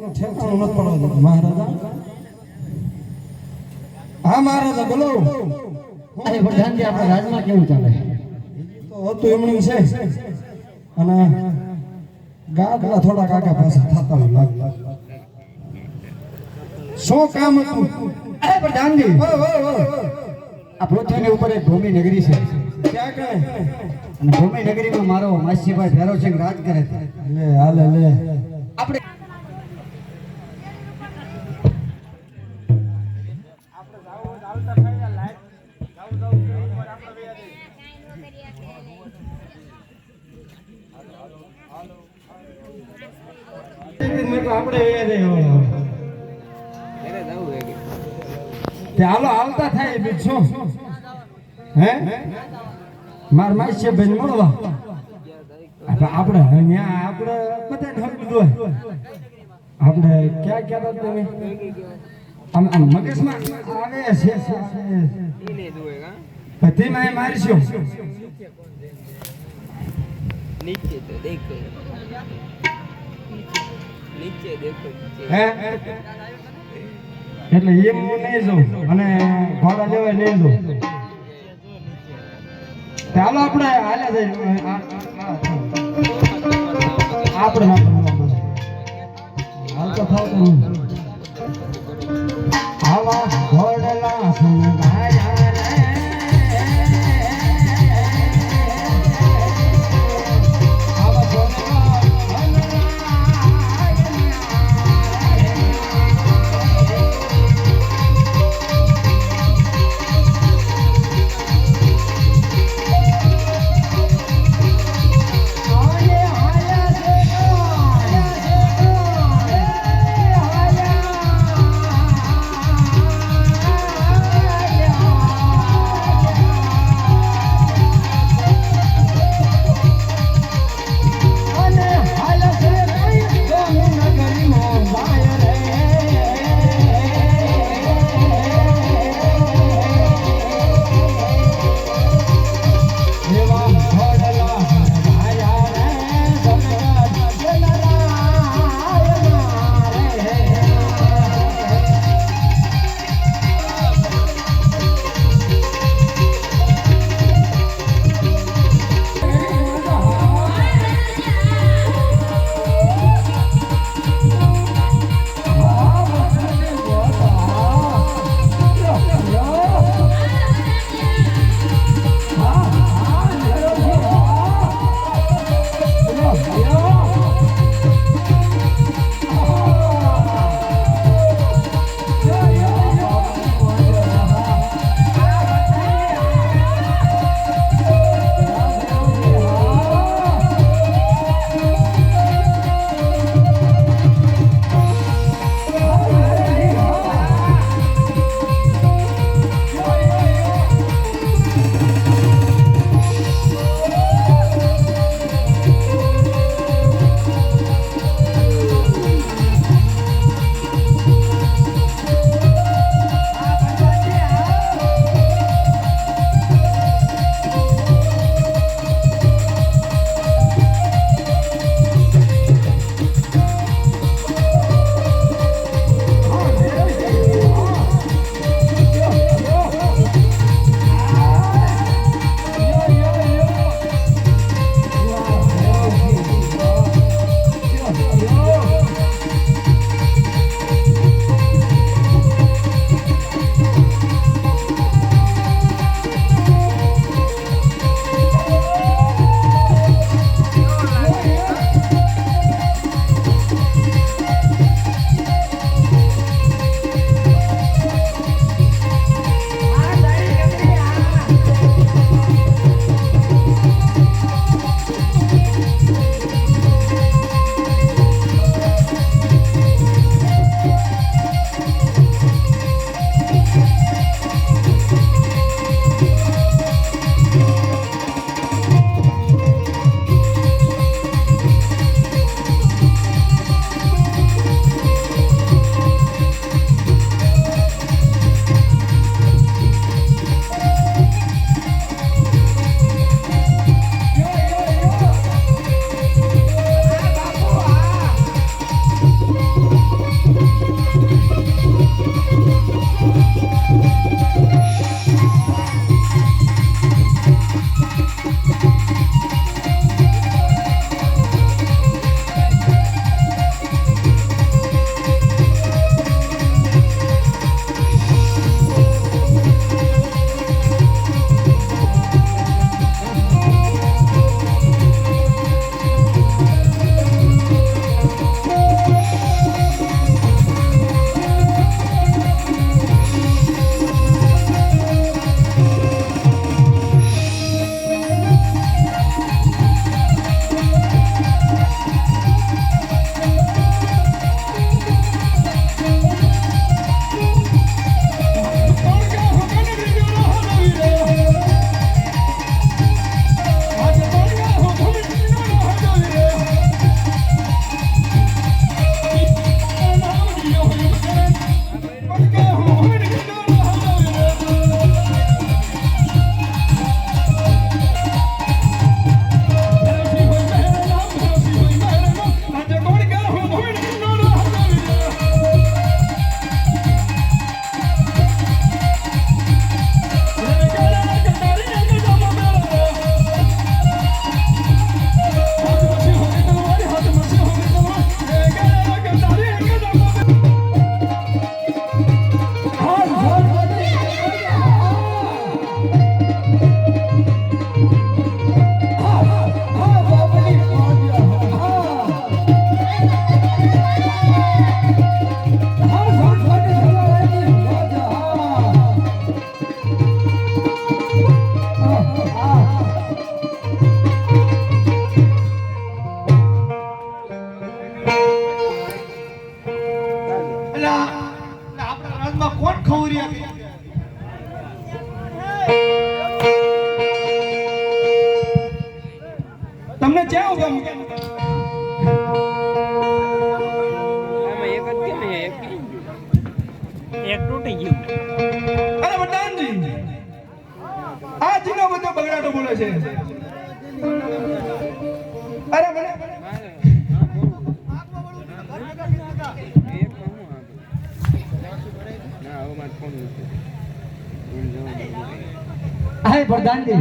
ઠેકાણું નથી પડવા દીધું મહારાજા. હા મહારાજા બોલો. અરે પ્રધાનજી આપણા રાજમાં કેવું ચાલે? તો હતું એમની છે અને ગાગલા થોડા કાકા પાસે થતા હોય લાગે. શું કામ હતું? અરે પ્રધાનજી આ પૃથ્વીની ઉપર એક ભૂમિ નગરી છે. ક્યાં કહે? અને ભૂમિ નગરીમાં મારો માસીભાઈ ભેરોસિંહ રાજ કરે છે. લે હાલે લે. આપણે હાલો હાલતા થાય બીજું હે માર માસી બેન મળવા આપણે અહીંયા આપણે બધા ઢોકી દીધું. આપણે ક્યાં ક્યાં તમે આમ આમ મગજમાં આવે છે બધી માં મારીશું નીચે તો દેખો નીચે દેખો હે એટલે એમ હું નહીં જાઉં અને ઘોડા લેવાય નહીં જાઉં. ચાલો આપણે હાલ્યા જઈએ આપણે હાલ તો થાવ આવા ઘોડલા સંગાયા આમાં એક જ કેમ હે એક કેમ ગયું? એક તૂટી ગયું. અરે વડાનજી આ જીનો બધો બગડાટો બોલે છે અરે મને હાય પ્રધાનજી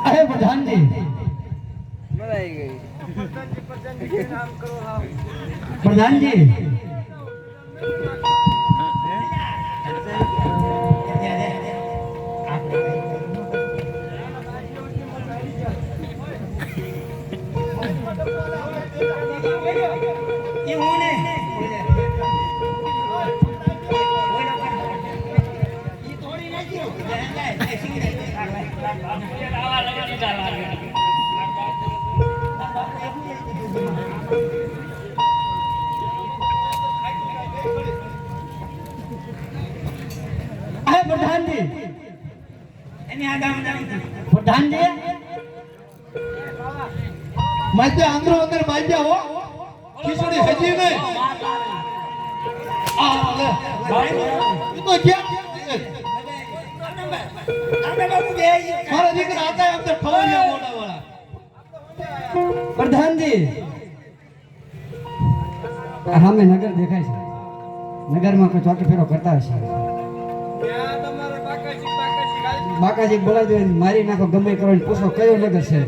અરે પ્રધાનજી મજા આવી ગઈ. પ્રધાનજી અરે પ્રધાનજી પ્રધાનજી માજે આંધ્રો અંદર માજ્યા હો ખીચડી હજી નહીં આ લે ઈ તો ક્યાં મારા દીકરા હતા એમ તો ઠોળિયા મોટા વાળા પ્રધાનજી સામે નગર દેખાય છે નગરમાં કોઈ ચોકી ફેરો કરતા હશે બાકાજી બોલાવી દો મારી નાખો ગમે કરો ને પૂછો કયો નગર છે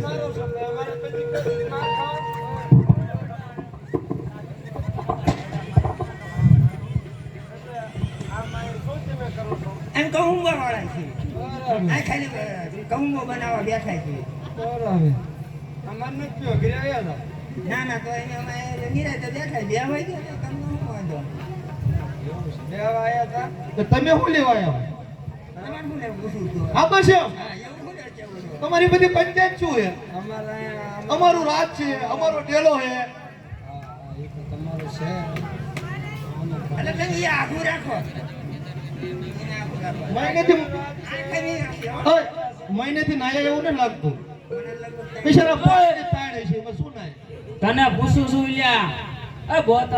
એમ કહુંબો વાળા છે આ ખાલી કહુંબો બનાવવા બેઠા છે બરાબર અમાર નથી પીવો ઘરે આવ્યા ના ના તો એને અમે નિરાતે બેઠા બે હોય ગયા તો તમને શું વાંધો હતા લેવા આવ્યા હતા તો તમે શું લેવા આવ્યા તમારે શું લેવું પૂછું છું આમાં છે હા એવું શું લેવું છે તમારી બધી પંચાયત શું છે અમારા અમારું રાજ છે અમારો ડેલો છે એટલે તમે એ આખું રાખો એને આખું રાખો મહિનેથી આ ખાલી રાખી હો. ઓય, મહિનેથી નાયા એવું નથી લાગતું મને લગભગ બિચારા પાણી તાણે છે એમાં શું નાય તને પૂછું છું લ્યા એ બોતર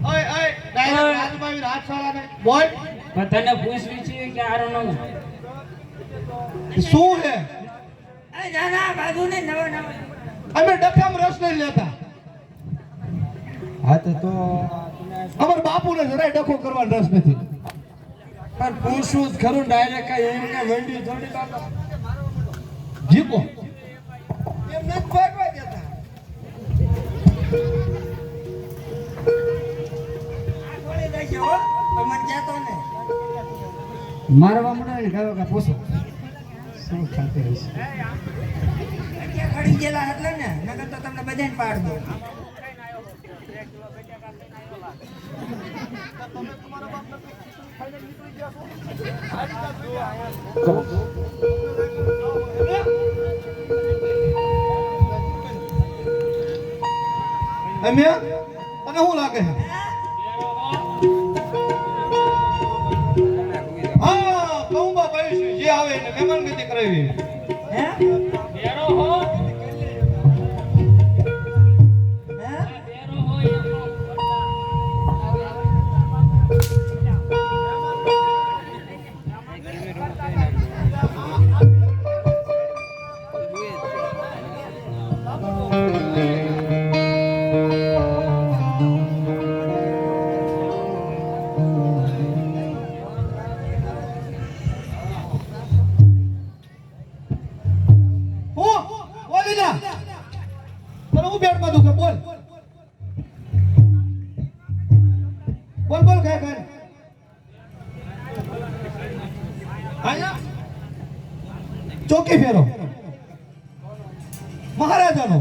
ઓય ઓય ડાયરેક્ટ રાજમાં આવી રાજશાળા ને બોલ પણ તને પૂછવી છે કે આરો નો શું છે અરે ના ના બાજુ ને નવો નવો અમે ડખામાં રસ નહીં લેતા હા તો અમાર બાપુને જરાય ડખો કરવાનો રસ નથી પણ પૂછું જ ખરું ડાયરેક્ટ કઈ એમ કે મંડી થોડી જીપો એમ નથી ભાગવા દેતા આ થોડી રહેશે હો પણ મને જાતો ને મારવા મળે ને કયો કે પૂછો શું ખાતે હશે ક્યાં ખડી ગયેલા એટલે ને નકર તો તમને બધાને પાડ દો અમે તને શું લાગે છે હા કહુંબા ભાઈ જે આવે એને મહેમાનગતિ કરાવી હે બેરો હો હે બેરો હો એમ હું ચોકી ફેરો મહારાજાનો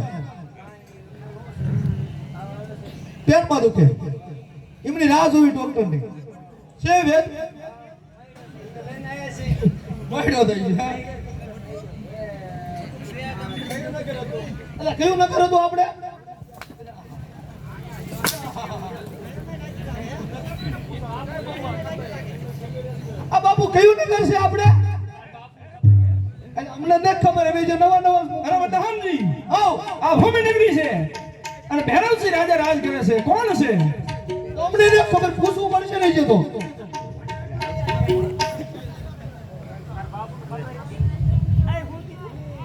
પેટમાં દુખે એમની રાહ જોવી ડોક્ટરની છે વેદ મળ્યો થઈ ગયો અલા કયું ન કરો તો આપણે આ બાપુ કયું ન કરશે આપણે અમને ન ખબર હવે જો નવા અરે બધા હાંજી આવ આ ભૂમિ નગરી છે અને ભૈરવસિંહ રાજા રાજ કરે છે કોણ છે તો અમને ન ખબર પૂછવું પડશે નહીં જતો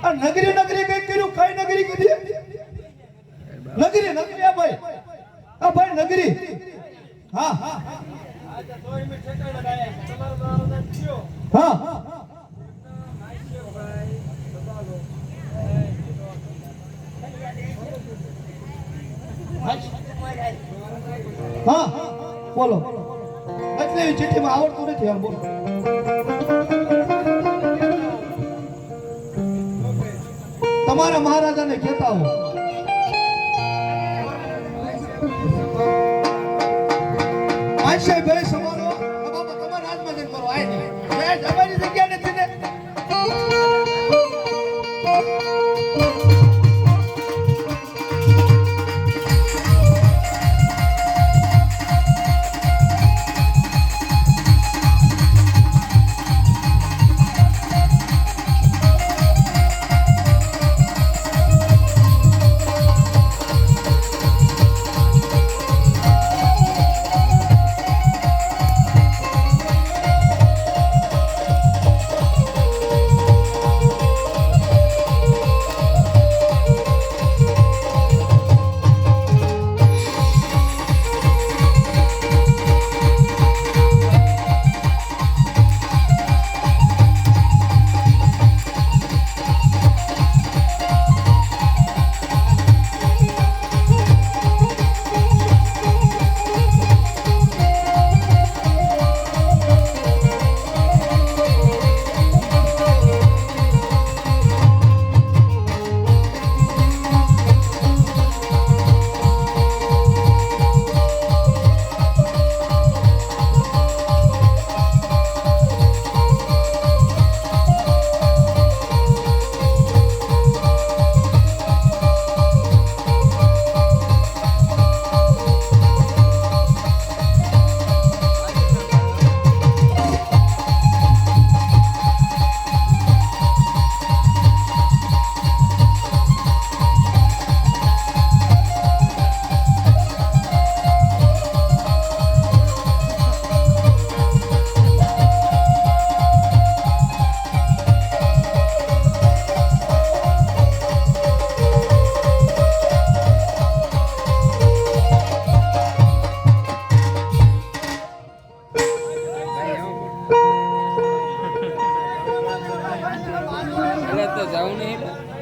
આ નગરી કઈ કર્યું કઈ નગરી કીધી નગરી આ ભાઈ નગરી હા હા હા બોલો એટલે ચિઠ્ઠીમાં આવડતું નથી આમ બોલો તમારા મહારાજાને કહેતા હો આશે ભાઈ સમારો બાબા તમારા રાજમાં જઈને કરો આય નહીં તમારી જગ્યા નથી ને તો જાઉં નહીં